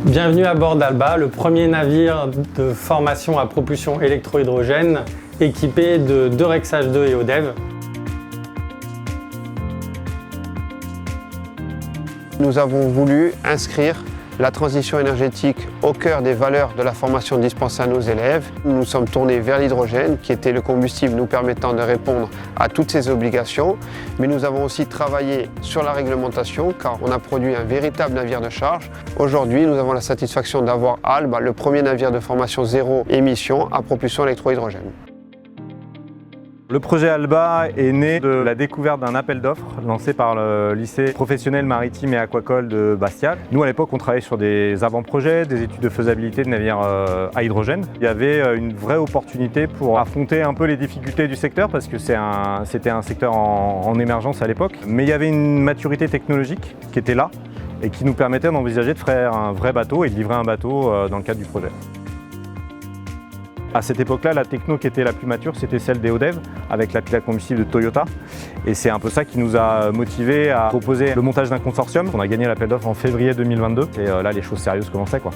Bienvenue à bord d'Alba, le premier navire de formation à propulsion électro-hydrogène équipé de 2 REX H2 et ODEV. Nous avons voulu inscrire la transition énergétique au cœur des valeurs de la formation dispensée à nos élèves. Nous nous sommes tournés vers l'hydrogène, qui était le combustible nous permettant de répondre à toutes ces obligations. Mais nous avons aussi travaillé sur la réglementation, car on a produit un véritable navire de charge. Aujourd'hui, nous avons la satisfaction d'avoir Alba, le premier navire de formation zéro émission à propulsion électro-hydrogène. Le projet Alba est né de la découverte d'un appel d'offres lancé par le lycée professionnel maritime et aquacole de Bastia. Nous, à l'époque, on travaillait sur des avant-projets, des études de faisabilité de navires à hydrogène. Il y avait une vraie opportunité pour affronter un peu les difficultés du secteur parce que c'était un secteur en émergence à l'époque. Mais il y avait une maturité technologique qui était là et qui nous permettait d'envisager de faire un vrai bateau et de livrer un bateau dans le cadre du projet. À cette époque-là, la techno qui était la plus mature, c'était celle des ODEV, avec la pile à combustible de Toyota. Et c'est un peu ça qui nous a motivés à proposer le montage d'un consortium. On a gagné l'appel d'offres en février 2022. Et là, les choses sérieuses commençaient, quoi.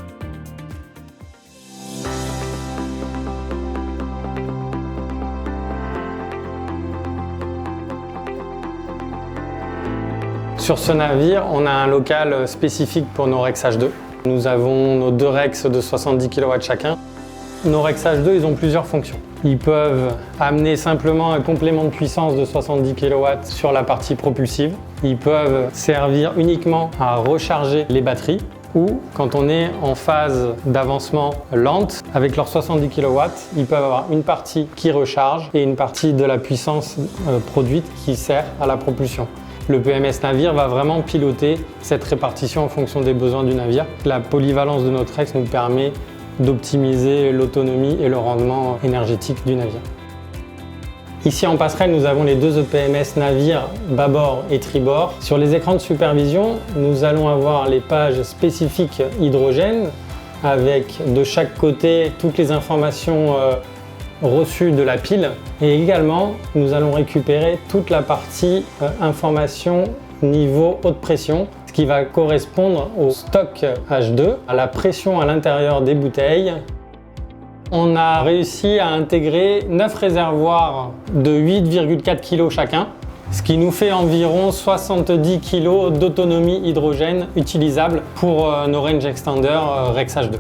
Sur ce navire, on a un local spécifique pour nos REX H2. Nous avons nos 2 REX de 70 kW chacun. Nos REX H2, ils ont plusieurs fonctions. Ils peuvent amener simplement un complément de puissance de 70 kW sur la partie propulsive. Ils peuvent servir uniquement à recharger les batteries. Ou quand on est en phase d'avancement lente, avec leurs 70 kW, ils peuvent avoir une partie qui recharge et une partie de la puissance produite qui sert à la propulsion. Le PMS navire va vraiment piloter cette répartition en fonction des besoins du navire. La polyvalence de notre REX nous permet d'optimiser l'autonomie et le rendement énergétique du navire. Ici en passerelle, nous avons les 2 EPMS navires bâbord et tribord. Sur les écrans de supervision, nous allons avoir les pages spécifiques hydrogène avec de chaque côté toutes les informations reçues de la pile. Et également, nous allons récupérer toute la partie information niveau haute pression, ce qui va correspondre au stock H2, à la pression à l'intérieur des bouteilles. On a réussi à intégrer 9 réservoirs de 8,4 kg chacun, ce qui nous fait environ 70 kg d'autonomie hydrogène utilisable pour nos range extenders REX H2.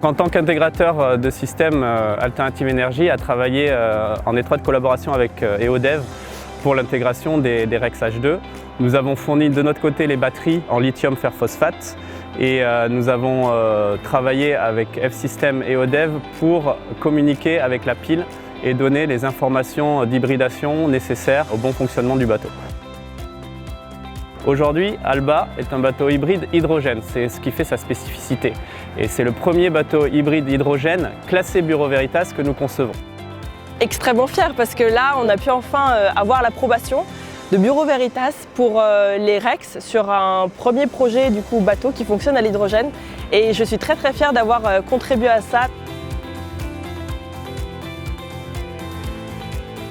En tant qu'intégrateur de système, Alternative Energy a travaillé en étroite collaboration avec EODEV pour l'intégration des REX H2. Nous avons fourni de notre côté les batteries en lithium fer phosphate et nous avons travaillé avec F-System et ODEV pour communiquer avec la pile et donner les informations d'hybridation nécessaires au bon fonctionnement du bateau. Aujourd'hui, Alba est un bateau hybride hydrogène, c'est ce qui fait sa spécificité. Et c'est le premier bateau hybride hydrogène classé Bureau Veritas que nous concevons. Extrêmement fière parce que là, on a pu enfin avoir l'approbation de Bureau Veritas pour les REX sur un premier projet du coup bateau qui fonctionne à l'hydrogène. Et je suis très fière d'avoir contribué à ça.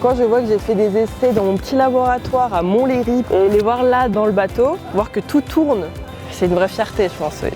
Quand je vois que j'ai fait des essais dans mon petit laboratoire à Montlhéry et les voir là dans le bateau, voir que tout tourne, c'est une vraie fierté, je pense. Oui.